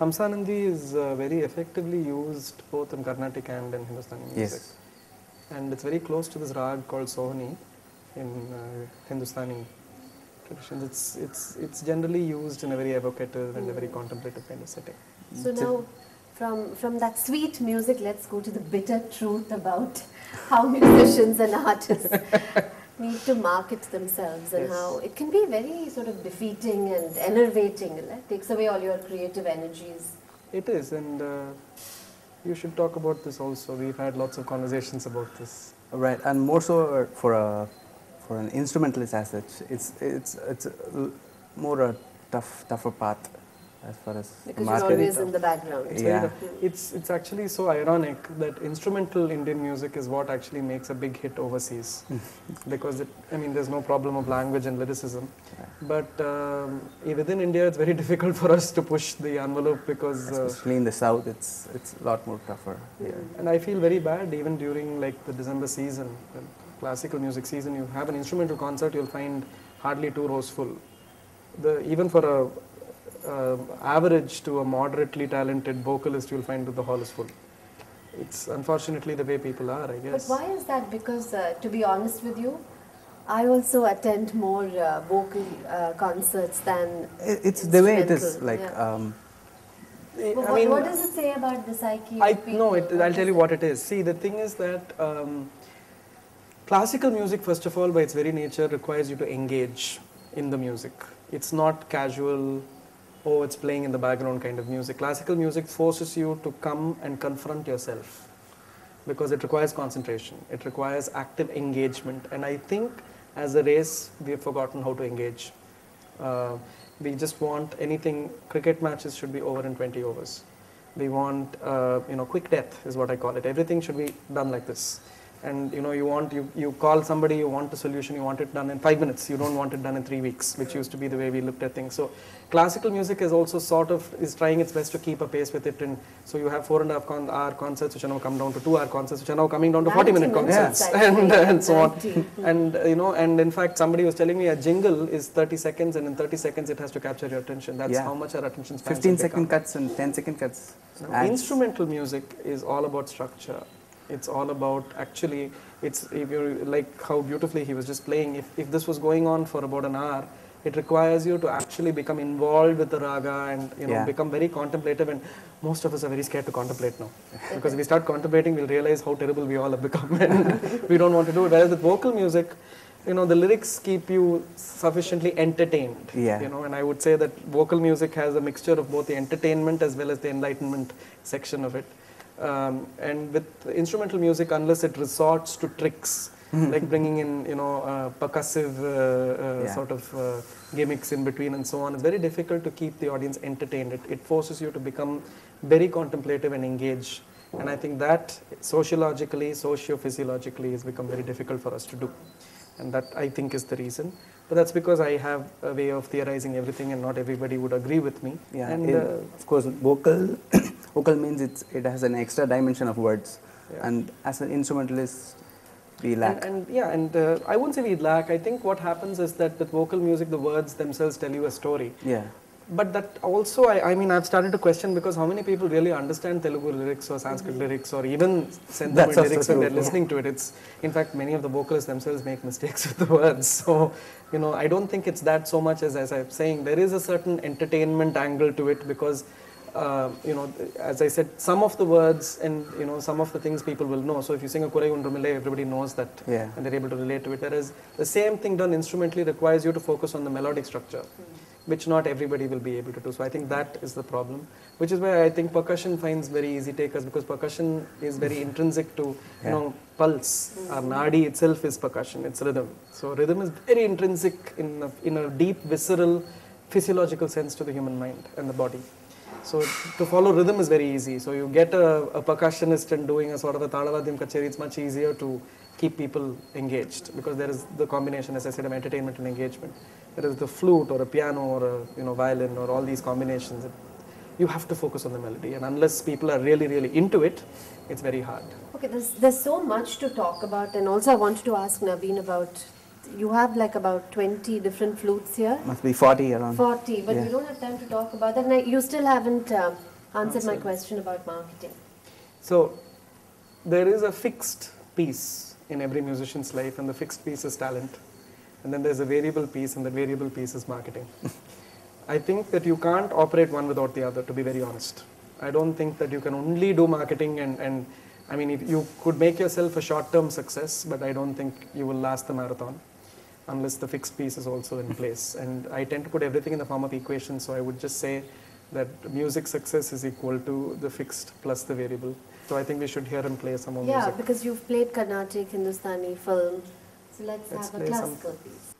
Kamsanandi is very effectively used both in Carnatic and in Hindustani music. Yes. And it's very close to this rag called Sohni in Hindustani traditions. It's generally used in a very evocative and a very contemplative kind of setting. So now, from that sweet music, let's go to the bitter truth about how musicians and artists need to market themselves and how it can be very sort of defeating and enervating. It takes away all your creative energies. It is, and you should talk about this also. We've had lots of conversations about this. Right, and more so for an instrumentalist as such, it's more a tougher path as far as because you're always in the background. It's actually so ironic that instrumental Indian music is what actually makes a big hit overseas, because there's no problem of language and lyricism, but within India it's very difficult for us to push the envelope because especially in the south it's a lot more tougher here. And I feel very bad even during like the December season, the classical music season. You have an instrumental concert, you'll find hardly 2 rows full. Even for a average to a moderately talented vocalist, you'll find that the hall is full. It's unfortunately the way people are, I guess. But why is that? Because to be honest with you, I also attend more vocal concerts than it's the way it is. Like, what does it say about the psyche? I'll tell you what it is. See, the thing is that classical music, first of all, by its very nature, requires you to engage in the music. It's not casual, oh, it's playing in the background kind of music. Classical music forces you to come and confront yourself because it requires concentration. It requires active engagement. And I think as a race, we have forgotten how to engage. We just want anything, cricket matches should be over in 20 overs. We want, quick death is what I call it. Everything should be done like this. And you call somebody, you want a solution, you want it done in 5 minutes. You don't want it done in 3 weeks, which used to be the way we looked at things. So classical music is also is trying its best to keep a pace with it. And so you have 4.5 hour concerts, which are now come down to 2 hour concerts, which are now coming down to 40-minute concerts, and so on. And and in fact, somebody was telling me a jingle is 30 seconds, and in 30 seconds it has to capture your attention. That's how much our attention span. 15-second cuts and 10-second cuts. Instrumental music is all about structure. It's all about actually, if you like how beautifully he was just playing, if this was going on for about an hour, it requires you to actually become involved with the raga and become very contemplative, and most of us are very scared to contemplate now. Because if we start contemplating, we'll realize how terrible we all have become and we don't want to do it. Whereas with vocal music, the lyrics keep you sufficiently entertained. And I would say that vocal music has a mixture of both the entertainment as well as the enlightenment section of it. And with instrumental music, unless it resorts to tricks, like bringing in, percussive sort of gimmicks in between and so on, it's very difficult to keep the audience entertained. It forces you to become very contemplative and engage. And I think that sociologically, socio-physiologically has become very difficult for us to do. And that, I think, is the reason. But that's because I have a way of theorizing everything and not everybody would agree with me. And of course, vocal means it has an extra dimension of words. And as an instrumentalist, we lack. And I won't say we lack. I think what happens is that with vocal music, the words themselves tell you a story. But that also, I've started to question, because how many people really understand Telugu lyrics or Sanskrit lyrics or even Sentiment lyrics when they're listening to it. In fact, many of the vocalists themselves make mistakes with the words. So, I don't think it's that so much as I'm saying. There is a certain entertainment angle to it because, as I said, some of the words and, some of the things people will know. So if you sing a Kurai Undrumile, everybody knows that and they're able to relate to it. Whereas the same thing done instrumentally requires you to focus on the melodic structure, which not everybody will be able to do. So I think that is the problem, which is why I think percussion finds very easy takers, because percussion is very intrinsic to, pulse. Our nadi itself is percussion, it's rhythm. So rhythm is very intrinsic in a deep, visceral, physiological sense to the human mind and the body. So to follow rhythm is very easy. So you get a percussionist and doing a sort of a talavadim kacheri, it's much easier to keep people engaged, because there is the combination, as I said, of entertainment and engagement. There is the flute or a piano or a violin or all these combinations. You have to focus on the melody, and unless people are really, really into it, it's very hard. Okay, there's so much to talk about, and also I wanted to ask Navin about, you have like about 20 different flutes here. Must be 40 around. 40, but we don't have time to talk about that. And you still haven't answered my question about marketing. So, there is a fixed piece in every musician's life, and the fixed piece is talent. And then there's a variable piece, and the variable piece is marketing. I think that you can't operate one without the other, to be very honest. I don't think that you can only do marketing and I mean, if you could make yourself a short-term success, but I don't think you will last the marathon unless the fixed piece is also in place. And I tend to put everything in the form of equations, so I would just say that music success is equal to the fixed plus the variable. So I think we should hear him play some more music. Yeah, because you've played Carnatic, Hindustani, film. So let's have a classical piece.